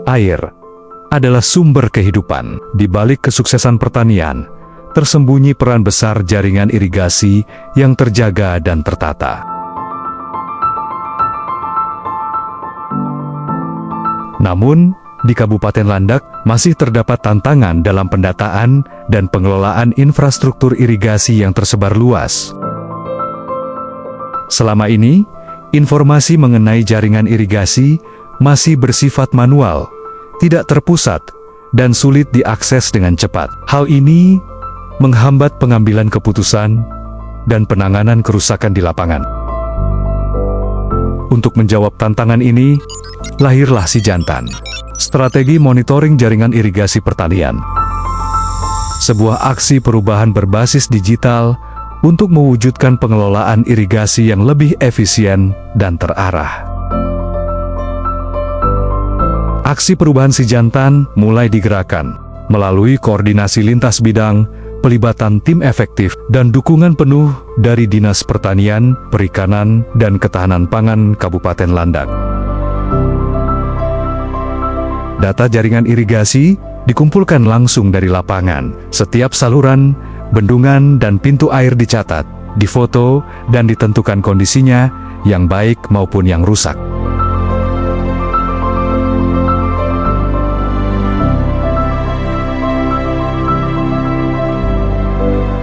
Air adalah sumber kehidupan. Di balik kesuksesan pertanian, tersembunyi peran besar jaringan irigasi yang terjaga dan tertata. Namun, di Kabupaten Landak masih terdapat tantangan dalam pendataan dan pengelolaan infrastruktur irigasi yang tersebar luas. Selama ini, informasi mengenai jaringan irigasi masih bersifat manual, tidak terpusat, dan sulit diakses dengan cepat. Hal ini menghambat pengambilan keputusan dan penanganan kerusakan di lapangan. Untuk menjawab tantangan ini, lahirlah Sijantan, Strategi Monitoring Jaringan Irigasi Pertanian. Sebuah aksi perubahan berbasis digital untuk mewujudkan pengelolaan irigasi yang lebih efisien dan terarah. Aksi perubahan Sijantan mulai digerakkan melalui koordinasi lintas bidang, pelibatan tim efektif, dan dukungan penuh dari Dinas Pertanian, Perikanan, dan Ketahanan Pangan Kabupaten Landak. Data jaringan irigasi dikumpulkan langsung dari lapangan. Setiap saluran, bendungan, dan pintu air dicatat, difoto, dan ditentukan kondisinya, yang baik maupun yang rusak.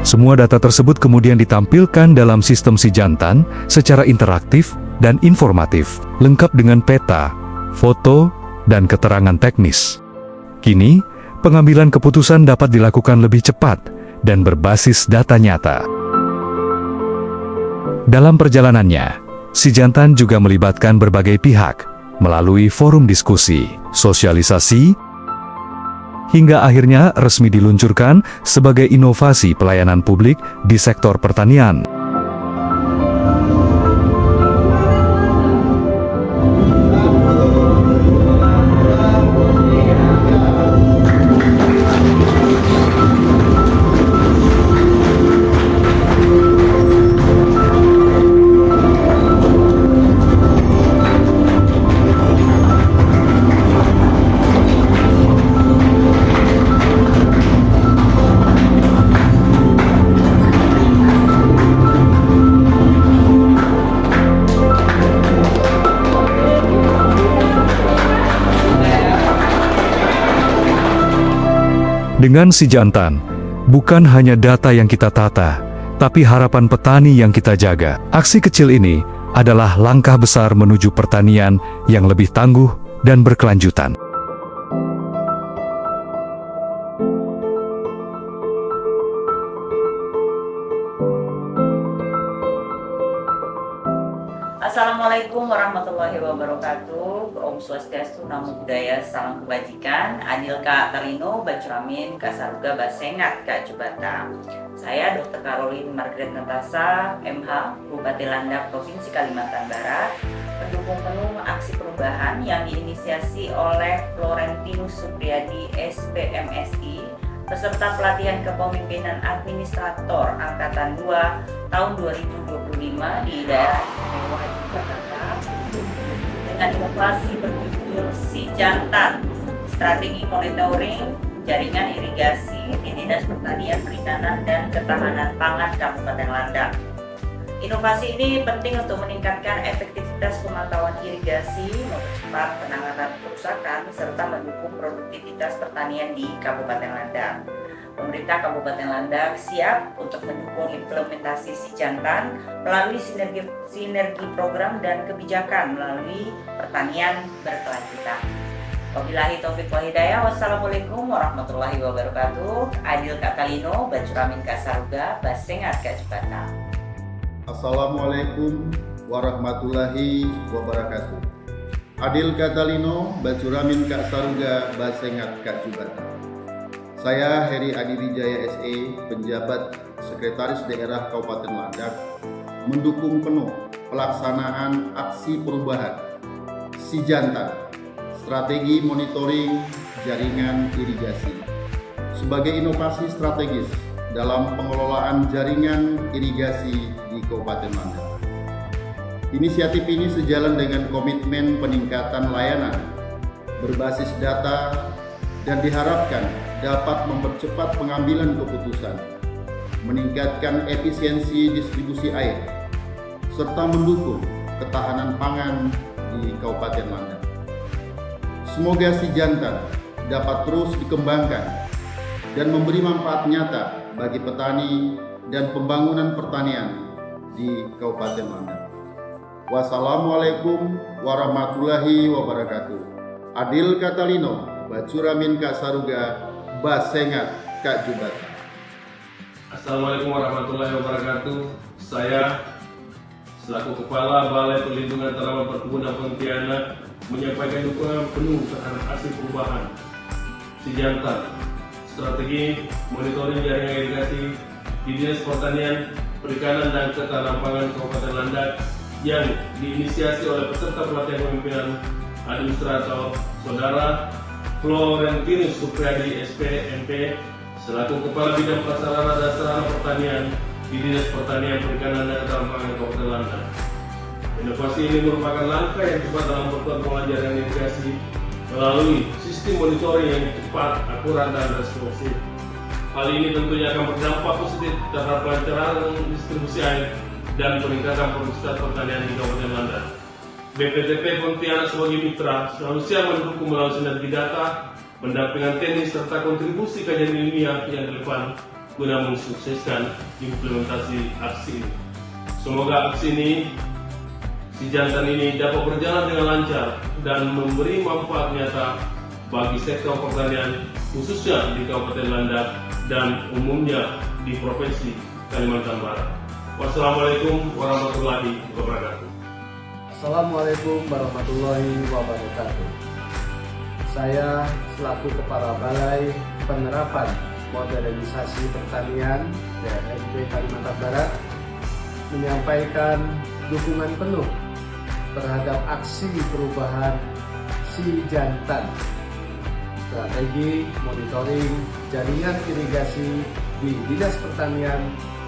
Semua data tersebut kemudian ditampilkan dalam sistem Sijantan secara interaktif dan informatif, lengkap dengan peta, foto, dan keterangan teknis. Kini, pengambilan keputusan dapat dilakukan lebih cepat dan berbasis data nyata. Dalam perjalanannya, Sijantan juga melibatkan berbagai pihak melalui forum diskusi, sosialisasi, hingga akhirnya resmi diluncurkan sebagai inovasi pelayanan publik di sektor pertanian. Dengan Sijantan, bukan hanya data yang kita tata, tapi harapan petani yang kita jaga. Aksi kecil ini adalah langkah besar menuju pertanian yang lebih tangguh dan berkelanjutan. Assalamualaikum warahmatullahi wabarakatuh. Om Swastiastu, Namo Buddhaya, salam kebajikan. Adil Kak Talino, Bacuramin, Kak Saruga, Basengat, Kak Jubata. Saya Dr. Caroline Margaret Natasa, MH, Bupati Landak, Provinsi Kalimantan Barat, mendukung penuh aksi perubahan yang diinisiasi oleh Florentinus Supriyadi, SPMSI, peserta pelatihan kepemimpinan administrator Angkatan 2 tahun 2025 di daerah istimewa Jakarta dengan inovasi berjudul Sijantan, Strategi Monitoring Jaringan Irigasi di Dinas Pertanian, Perikanan, dan Ketahanan Pangan Kabupaten Landak. Inovasi ini penting untuk meningkatkan efektivitas pemantauan irigasi, mempercepat penanganan kerusakan, serta mendukung produktivitas pertanian di Kabupaten Landak. Pemerintah Kabupaten Landak siap untuk mendukung implementasi Sijantan melalui sinergi program dan kebijakan melalui pertanian berkelanjutan. Wabillahi taufiq wal hidayah. Wassalamualaikum warahmatullahi wabarakatuh. Adil Kak Talino, Bacuramin Kak Saruga, Basengat Kak Jubata. Assalamualaikum warahmatullahi wabarakatuh. Adil Kak Talino, Bacuramin Kak Saruga, Basengat Kak Jubata. Saya Heri Adi Wijaya SE, penjabat Sekretaris Daerah Kabupaten Landak, mendukung penuh pelaksanaan aksi perubahan Sijantan, Strategi Monitoring Jaringan Irigasi, sebagai inovasi strategis dalam pengelolaan jaringan irigasi di Kabupaten Landak. Inisiatif ini sejalan dengan komitmen peningkatan layanan berbasis data, dan diharapkan dapat mempercepat pengambilan keputusan, meningkatkan efisiensi distribusi air, serta mendukung ketahanan pangan di Kabupaten Landak. Semoga Sijantan dapat terus dikembangkan dan memberi manfaat nyata bagi petani dan pembangunan pertanian di Kabupaten Landak. Wassalamualaikum warahmatullahi wabarakatuh. Adil Katalino, Bacuramin Kak Saruga, Basengat Kak Jubata. Assalamualaikum warahmatullahi wabarakatuh. Saya selaku Kepala Balai Perlindungan Tanaman Perkebunan Pontianak menyampaikan dukungan penuh terhadap aksi perubahan Sijantan, strategi monitoring jaringan irigasi di Dinas Pertanian, Perikanan dan Ketahanan Pangan Kabupaten Landak yang diinisiasi oleh peserta pelatihan kepemimpinan administrator Saudara Florentinus Supriyadi SP selaku Kepala Bidang Prasarana dan Sarana Pertanian di Dinas Pertanian, Perikanan dan Ketahanan Pangan Kabupaten Landak. Inovasi ini merupakan langkah yang cepat dalam perkuatan pengelolaan jaringan irigasi melalui sistem monitoring yang cepat, akurat, dan responsif. Hal ini tentunya akan berdampak positif terhadap kelancaran distribusi air dan peningkatan produktivitas pertanian di Kabupaten Landak. BPTP Pontianak sebagai mitra selalu siap mendukung melalui sinergi data, pendampingan teknis serta kontribusi kajian ilmiah yang relevan guna mensukseskan implementasi aksi ini. Semoga aksi ini Sijantan ini dapat berjalan dengan lancar dan memberi manfaat nyata bagi sektor pertanian khususnya di Kabupaten Landak dan umumnya di Provinsi Kalimantan Barat. Wassalamualaikum warahmatullahi wabarakatuh. Assalamualaikum warahmatullahi wabarakatuh. Saya selaku Kepala Balai Penerapan Modernisasi Pertanian BRMP Kalimantan Barat menyampaikan dukungan penuh terhadap aksi perubahan Sijantan, strategi monitoring jaringan irigasi di Dinas Pertanian,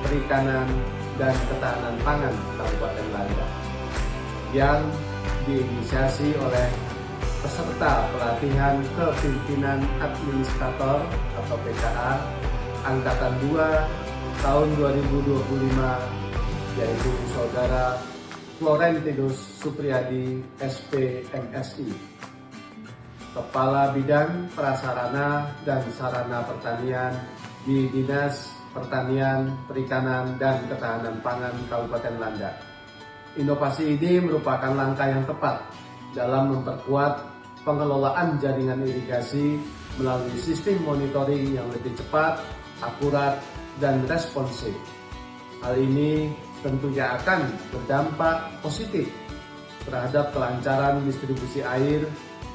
Perikanan, dan Ketahanan Pangan Kabupaten Landak yang diinisiasi oleh peserta pelatihan kepimpinan administrator atau PKA Angkatan 2 tahun 2025, yaitu Saudara Florentinus Supriyadi SP MSI, Kepala Bidang Prasarana dan Sarana Pertanian di Dinas Pertanian, Perikanan, dan Ketahanan Pangan Kabupaten Landak. Inovasi ini merupakan langkah yang tepat dalam memperkuat pengelolaan jaringan irigasi melalui sistem monitoring yang lebih cepat, akurat, dan responsif. Hal ini tentunya akan berdampak positif terhadap kelancaran distribusi air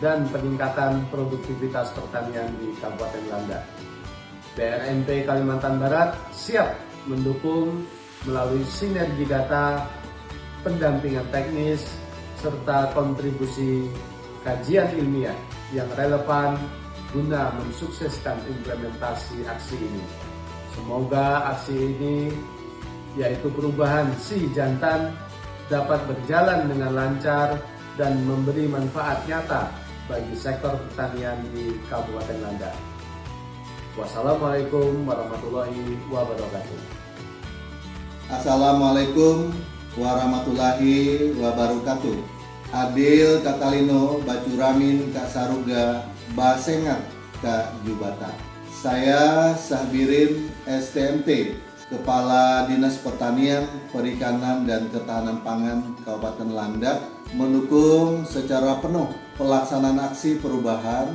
dan peningkatan produktivitas pertanian di Kabupaten Landak. BRMP Kalimantan Barat siap mendukung melalui sinergi data, pendampingan teknis, serta kontribusi kajian ilmiah yang relevan guna mensukseskan implementasi aksi ini. Semoga aksi ini, yaitu perubahan Sijantan, dapat berjalan dengan lancar dan memberi manfaat nyata bagi sektor pertanian di Kabupaten Landak. Wassalamualaikum warahmatullahi wabarakatuh. Assalamualaikum warahmatullahi wabarakatuh. Adil Katalino, Bacuramin Kak Saruga, Basengat Kak Jubata. Saya Sahbirin STMT, Kepala Dinas Pertanian, Perikanan, dan Ketahanan Pangan Kabupaten Landak, mendukung secara penuh pelaksanaan aksi perubahan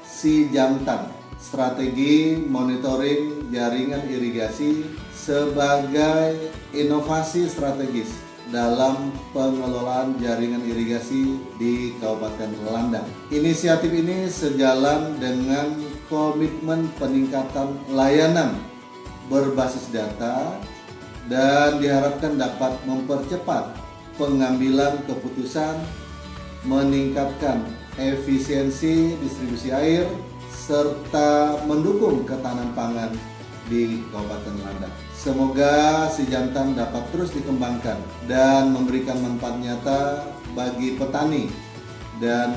Sijantan, strategi monitoring jaringan irigasi sebagai inovasi strategis dalam pengelolaan jaringan irigasi di Kabupaten Landak. Inisiatif ini sejalan dengan komitmen peningkatan layanan berbasis data dan diharapkan dapat mempercepat pengambilan keputusan, meningkatkan efisiensi distribusi air, serta mendukung ketahanan pangan di Kabupaten Landak. Semoga Sijantan dapat terus dikembangkan dan memberikan manfaat nyata bagi petani dan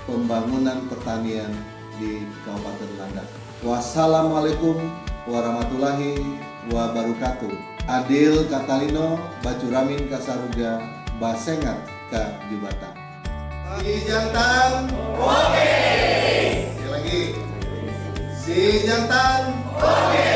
pembangunan pertanian di Kabupaten Landak. Wassalamualaikum warahmatullahi wabarakatuh. Adil Katalino, Bacuramin Kasaruga, Basengat ka Jubata. Si jantan, oke. Sekali lagi. Si jantan, oke.